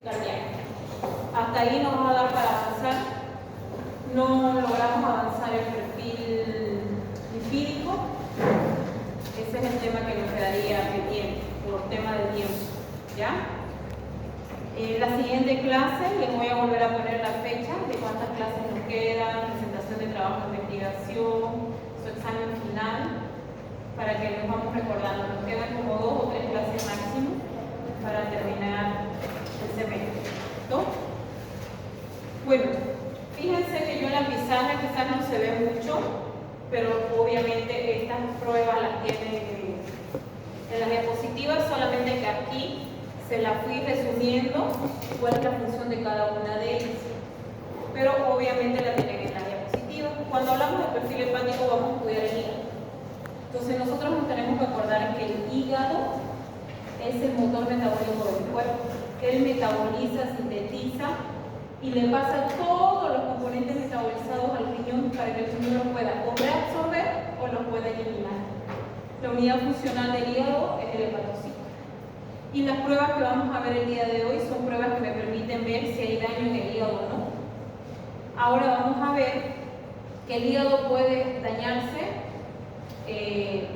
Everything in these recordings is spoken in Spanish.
Hasta ahí nos va a dar para avanzar. No logramos avanzar el perfil lipídico. Ese es el tema que nos quedaría pendiente por tema de tiempo. ¿Ya? En la siguiente clase les voy a volver a poner la fecha de cuántas clases nos quedan, presentación de trabajo de investigación, su examen final, para que nos vamos recordando. Nos quedan como 2 o 3 clases máximo para terminar el semestre. ¿No? Bueno, fíjense que yo en la pizarra quizás no se ve mucho, pero obviamente estas pruebas las tienen en las diapositivas, solamente que aquí se las fui resumiendo cuál es la función de cada una de ellas. Pero obviamente la tienen en las diapositivas. Cuando hablamos de perfil hepático vamos a estudiar el hígado. Entonces nosotros nos tenemos que acordar que el hígado es el motor metabólico del cuerpo, que él metaboliza, sintetiza y le pasa todos los componentes metabolizados al riñón para que el riñón los pueda o reabsorber o los pueda eliminar. La unidad funcional del hígado es el hepatocito. Y las pruebas que vamos a ver el día de hoy son pruebas que me permiten ver si hay daño en el hígado o no. Ahora vamos a ver que el hígado puede dañarse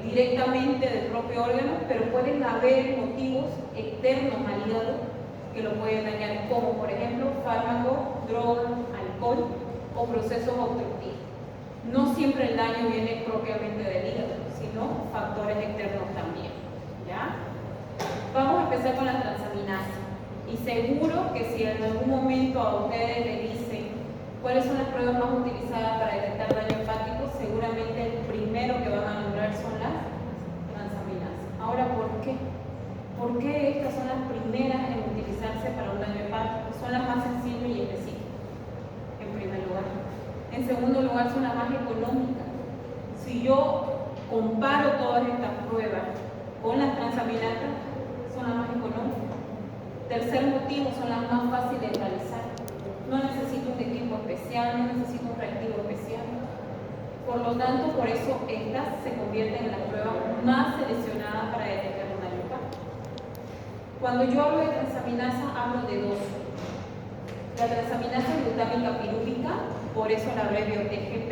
directamente del propio órgano, pero pueden haber motivos externos al hígado que lo pueden dañar, como por ejemplo fármacos, drogas, alcohol o procesos obstructivos. No siempre el daño viene propiamente del hígado, sino factores externos también. ¿Ya? Vamos a empezar con la transaminasa. Y seguro que si en algún momento a ustedes le dicen cuáles son las pruebas más utilizadas para detectar daño hepático, seguramente el primero que van a nombrar son las transaminasas. Ahora, ¿por qué? ¿Por qué estas son las primeras en utilizarse para un daño hepático? Son las más sensibles y específicas, en primer lugar. En segundo lugar, son las más económicas. Si yo comparo todas estas pruebas con las transaminasas, son las más económicas. Tercer motivo, son las más fáciles de realizar. No necesito un equipo especial, no necesito un reactivo especial. Por lo tanto, por eso estas se convierten en las pruebas más seleccionadas para detectar un daño hepático. Cuando yo hablo de transaminasa, hablo de dos. La transaminasa glutámica pirúvica, por eso la abrevio TGP,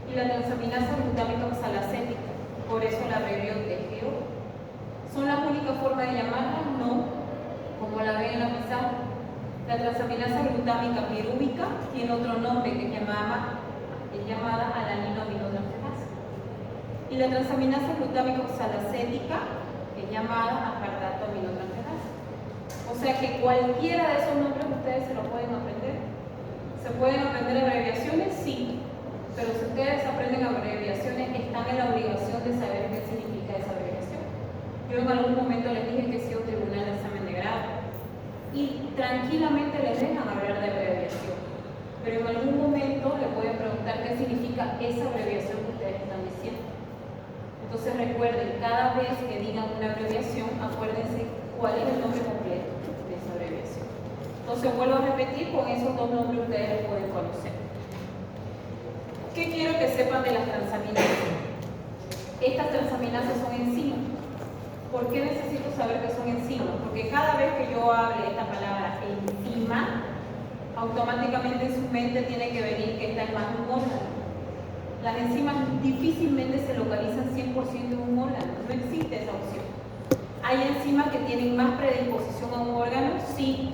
y la transaminasa glutámica oxalacética, por eso la abrevio TGO. ¿Son las únicas formas de llamarlas? No, como la ven en la pizarra. La transaminasa glutámica pirúvica tiene otro nombre que es llamada alaninoaminotransferasa. Y la transaminasa glutámica oxalacética es llamada aspartato aminotransferasa. O sea que cualquiera de esos nombres ustedes se lo pueden aprender. ¿Se pueden aprender abreviaciones? Sí. Pero si ustedes aprenden abreviaciones, están en la obligación de saber qué significa esa abreviación. Yo en algún momento les dije que he sido tribunal de examen de grado y tranquilamente les dejan hablar de abreviación, pero en algún momento le pueden preguntar qué significa esa abreviación que ustedes están diciendo. Entonces recuerden, cada vez que digan una abreviación, acuérdense cuál es el nombre completo de esa abreviación. Entonces vuelvo a repetir, con esos dos nombres ustedes los pueden conocer. ¿Qué quiero que sepan de las transaminasas? Estas transaminasas son enzimas. ¿Por qué necesito saber que son enzimas? Porque cada vez que yo hable esta palabra enzima, automáticamente en su mente tiene que venir que está en más de un órgano. Las enzimas difícilmente se localizan 100% en un órgano, no existe esa opción. ¿Hay enzimas que tienen más predisposición a un órgano? Sí.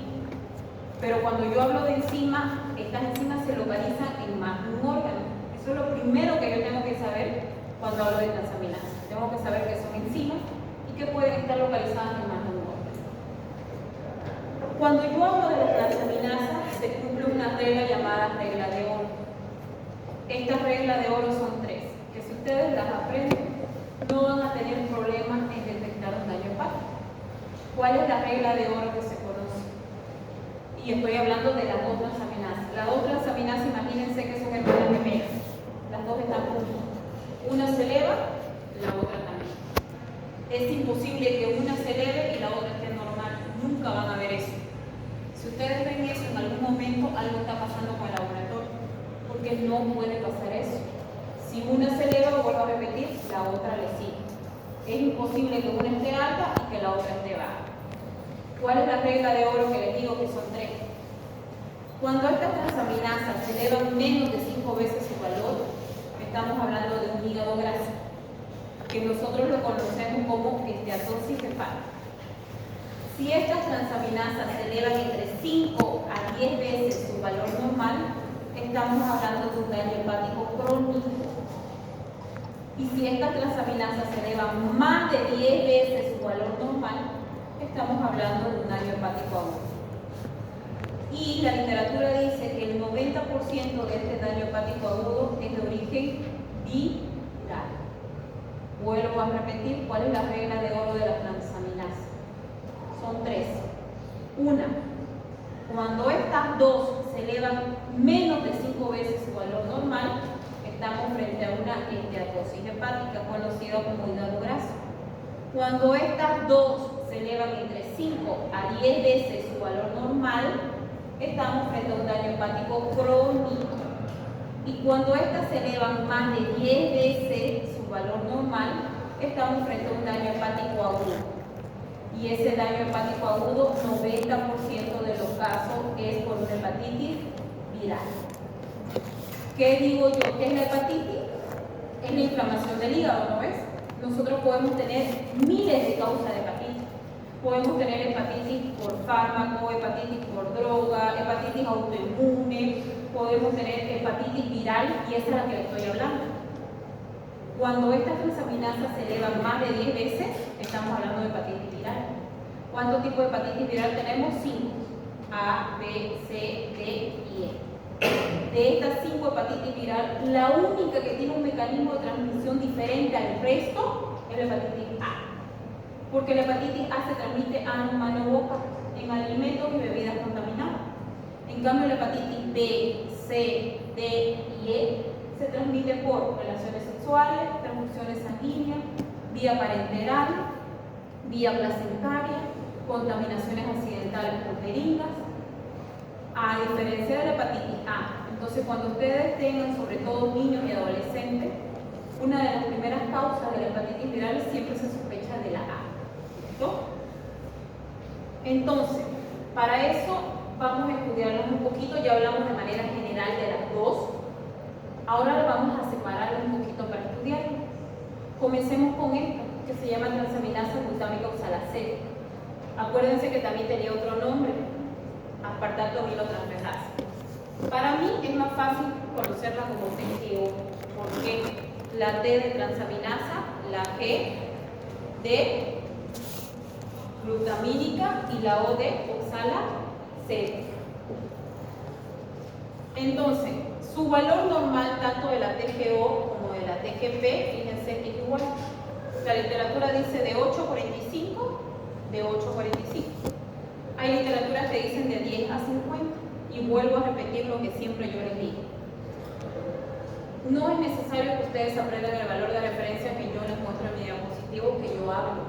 Pero cuando yo hablo de enzimas, estas enzimas se localizan en más de un órgano. Eso es lo primero que yo tengo que saber cuando hablo de transaminasas. Tengo que saber que son enzimas y que pueden estar localizadas en más de un órgano. Cuando yo hablo de las transaminasas, se cumple una regla llamada regla de oro. Estas reglas de oro son 3, que si ustedes las aprenden, no van a tener problemas en detectar un daño hepático. ¿Cuál es la regla de oro que se conoce? Y estoy hablando de las dos transaminasas. Las dos transaminasas, imagínense que son hermanas gemelas. Las dos están juntas. Una se eleva, la otra también. Es imposible que una se eleve y la otra esté normal. Nunca van a ver eso. Si ustedes ven eso en algún momento, algo está pasando con el laboratorio, porque no puede pasar eso. Si una se eleva, vuelvo a repetir, la otra le sigue. Es imposible que una esté alta y que la otra esté baja. ¿Cuál es la regla de oro que les digo que son 3. Cuando estas transaminasas se elevan menos de 5 veces su valor, estamos hablando de un hígado graso, que nosotros lo conocemos como esteatosis hepática. Si estas transaminasas se elevan entre 5 a 10 veces su valor normal, estamos hablando de un daño hepático crónico. Y si estas transaminasas se elevan más de 10 veces su valor normal, estamos hablando de un daño hepático agudo. Y la literatura dice que el 90% de este daño hepático agudo es de origen viral. Vuelvo a repetir, ¿cuál es la regla de oro de la transaminasa? Son 3. Una, cuando estas dos se elevan menos de 5 veces su valor normal, estamos frente a una esteatosis hepática conocida como hígado graso. Cuando estas dos se elevan entre 5 a 10 veces su valor normal, estamos frente a un daño hepático crónico. Y cuando estas se elevan más de 10 veces su valor normal, estamos frente a un daño hepático agudo. Y ese daño hepático agudo, 90% de los casos es por una hepatitis viral. ¿Qué digo yo? ¿Qué es la hepatitis? Es la inflamación del hígado, ¿no ves? Nosotros podemos tener miles de causas de hepatitis. Podemos tener hepatitis por fármaco, hepatitis por droga, hepatitis autoinmune, podemos tener hepatitis viral, y esa es la que le estoy hablando. Cuando estas transaminasas se elevan más de 10 veces, estamos hablando de hepatitis viral. ¿Cuántos tipos de hepatitis viral tenemos? 5. A, B, C, D y E. De estas 5 hepatitis viral, la única que tiene un mecanismo de transmisión diferente al resto es la hepatitis A. Porque la hepatitis A se transmite ano, mano, boca, en alimentos y bebidas contaminadas. En cambio, la hepatitis B, C, D y E se transmite por relaciones sexuales, transfusiones sanguíneas, vía parenteral, vía placentaria, contaminaciones accidentales por jeringas, a diferencia de la hepatitis A. Entonces, cuando ustedes tengan, sobre todo niños y adolescentes, una de las primeras causas de la hepatitis viral siempre se sospecha de la A. ¿Listo? Entonces, para eso vamos a estudiarlas un poquito. Ya hablamos de manera general de las dos. Ahora vamos a separarlas un poquito para estudiarlas. Comencemos con esta, que se llama transaminasa glutámica oxalacética. Acuérdense que también tenía otro nombre, aspartato aminotransferasa. Para mí es más fácil conocerla como TGO, porque la T de transaminasa, la G de glutamínica y la O de oxalacética. Entonces, su valor normal tanto de la TGO como de la TGP, fíjense que es igual. La literatura dice de 8,45, de 8,45. Hay literaturas que dicen de 10 a 50. Y vuelvo a repetir lo que siempre yo les digo. No es necesario que ustedes aprendan el valor de referencia que yo les muestro en mi diapositivo, que yo hablo.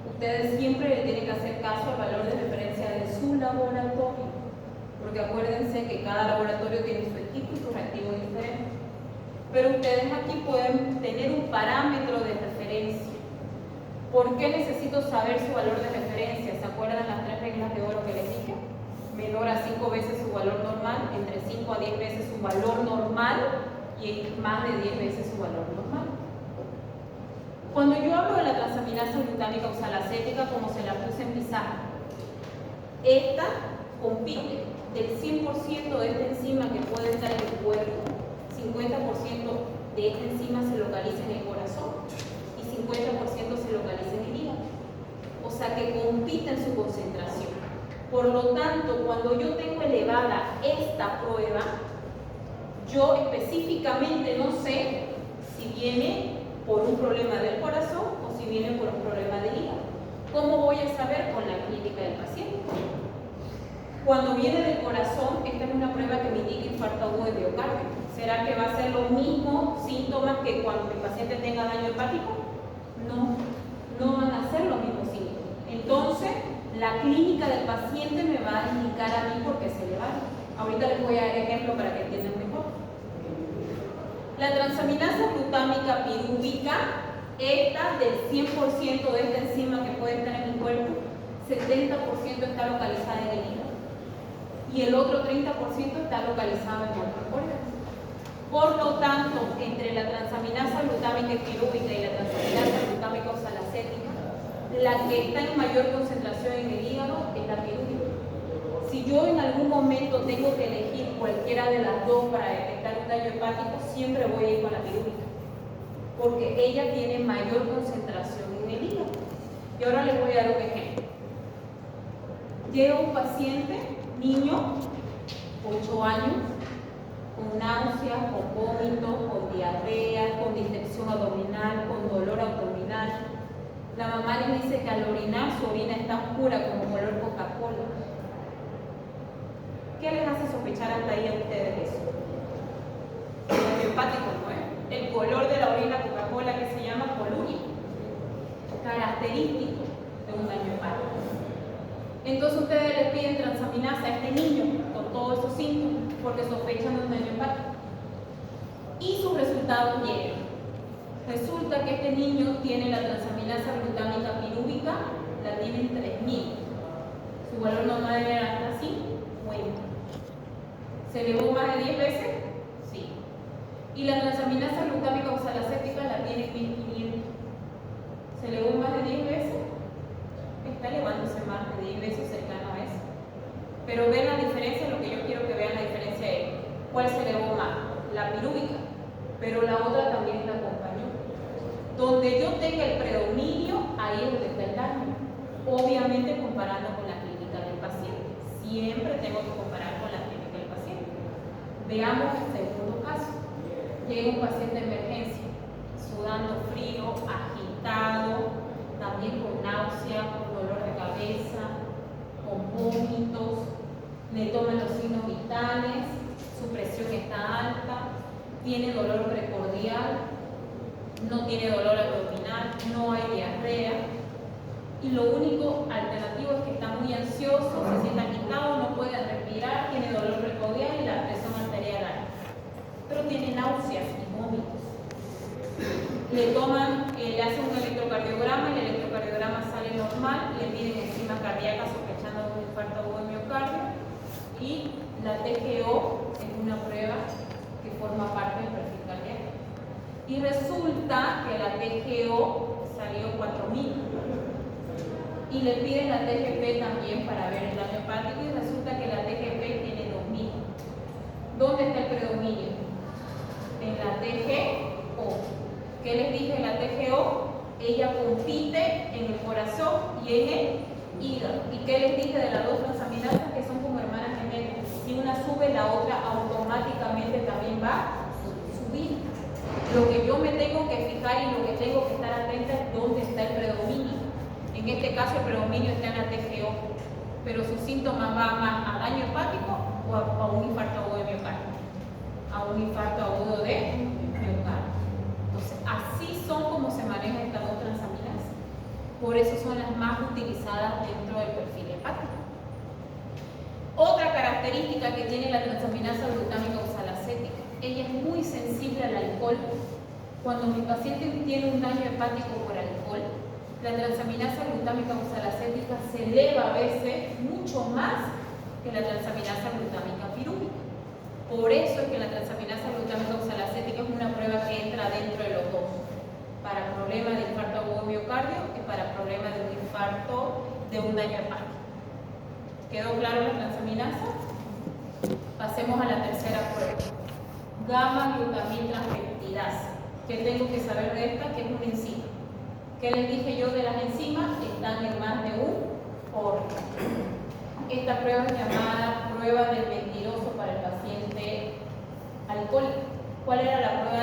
Ustedes siempre le tienen que hacer caso al valor de referencia de su laboratorio. Porque acuérdense que cada laboratorio tiene su equipo y su reactivo diferente. Pero ustedes aquí pueden tener un parámetro de referencia. ¿Por qué necesito saber su valor de referencia? ¿Se acuerdan las 3 reglas de oro que les dije? Menor a 5 veces su valor normal, entre 5 a 10 veces su valor normal y más de 10 veces su valor normal. Cuando yo hablo de la transaminasa glutámica oxalacética, como se la puse en pizarra, esta compite del 100% de esta enzima que puede estar en el cuerpo, 50% de esta enzima se localiza en el corazón y 50% se localiza en el hígado. O sea que compite en su concentración. Por lo tanto, cuando yo tengo elevada esta prueba, yo específicamente no sé si viene por un problema del corazón o si viene por un problema del hígado. ¿Cómo voy a saber? Con la clínica del paciente. Cuando viene del corazón, esta es una prueba que me indica infarto agudo de miocardio. ¿Será que va a ser los mismos síntomas que cuando el paciente tenga daño hepático? No, no van a ser los mismos síntomas. Entonces, la clínica del paciente me va a indicar a mí por qué se elevaron. Ahorita les voy a dar ejemplo para que entiendan mejor. La transaminasa glutámica pirúvica, esta del 100% de esta enzima que puede estar en mi cuerpo, 70% está localizada en el hígado. y el otro 30% está localizado en otros órganos. Por lo tanto, entre la transaminasa glutámica pirúvica y la transaminasa glutámica oxalacética, la que está en mayor concentración en el hígado es la pirúvica. Si yo en algún momento tengo que elegir cualquiera de las dos para detectar un daño hepático, siempre voy a ir con la pirúvica, porque ella tiene mayor concentración en el hígado. Y ahora les voy a dar un ejemplo. Llega un paciente, niño, 8 años, con náuseas, con vómitos, con diarrea, con distensión abdominal, con dolor abdominal. La mamá le dice que al orinar su orina está oscura como color Coca-Cola. ¿Qué les hace sospechar hasta ahí a ustedes eso? El hepático, ¿no es? El color de la orina Coca-Cola que se llama coluria, característico de un daño hepático. Entonces ustedes le piden transaminasa a este niño con todos esos síntomas porque sospechan de un daño hepático. Y sus resultados llegan. Resulta que este niño tiene la transaminasa glutámica pirúvica, la tiene en 3000. Su valor normal era hasta 50. ¿Se elevó más de 10 veces? Sí. Y la transaminasa glutámica oxalacética la tiene en 1500. ¿Se elevó más de 10 veces? Está elevándose más de 10 veces cercano a eso. Pero ven la diferencia, lo que yo quiero que vean la diferencia es cuál se elevó más, la pirúvica, pero la otra también la acompañó. Donde yo tenga el predominio, ahí es donde está el daño. Obviamente comparando con la clínica del paciente. Siempre tengo que comparar con la clínica del paciente. Veamos el segundo caso. Llega un paciente de emergencia, sudando frío, agitado, también con náusea, con dolor de cabeza, con vómitos, le toman los signos vitales, su presión está alta, tiene dolor precordial, no tiene dolor abdominal, no hay diarrea, y lo único alternativo es que está muy ansioso, se siente agitado, no puede respirar, tiene dolor precordial y la presión arterial alta, pero tiene náuseas y vómitos. Le toman, le hacen un electrocardiograma y el electrocardiograma sale normal, le piden enzima cardíaca sospechando de un infarto agudo de miocardio y la TGO es una prueba que forma parte del perfil cardíaco. Y resulta que la TGO salió 4000 y le piden la TGP también para ver el daño hepático y resulta que la TGP tiene 2000. ¿Dónde está el predominio? En la TGO. ¿Qué les dije de la TGO? Ella compite en el corazón y en el hígado. ¿Y qué les dije de las dos transaminasas que son como hermanas gemelas? Si una sube, la otra automáticamente también va a subir. Lo que yo me tengo que fijar y lo que tengo que estar atenta es dónde está el predominio. En este caso el predominio está en la TGO, pero sus síntomas van más a daño hepático o a un infarto agudo de miocardio. A un infarto agudo de miocardio. Entonces, así son como se manejan estas dos transaminasas. Por eso son las más utilizadas dentro del perfil hepático. Otra característica que tiene la transaminasa glutámica oxalacética, ella es muy sensible al alcohol. Cuando mi paciente tiene un daño hepático por alcohol, la transaminasa glutámica oxalacética se eleva a veces mucho más que la transaminasa glutámica pirúvica. Por eso es que la transaminasa glutámica oxalacética es una prueba que entra dentro de los dos, para problemas de infarto agudo de miocardio y para problemas de un infarto de un daño hepático. ¿Quedó claro la transaminasa? Pasemos a la tercera prueba. Gamma-glutamil transpeptidasa. ¿Qué tengo que saber de esta? Que es una enzima. ¿Qué les dije yo de las enzimas? Están en más de un órgano. Esta prueba es llamada prueba del mentiroso para el paciente alcohólico. ¿Cuál era la prueba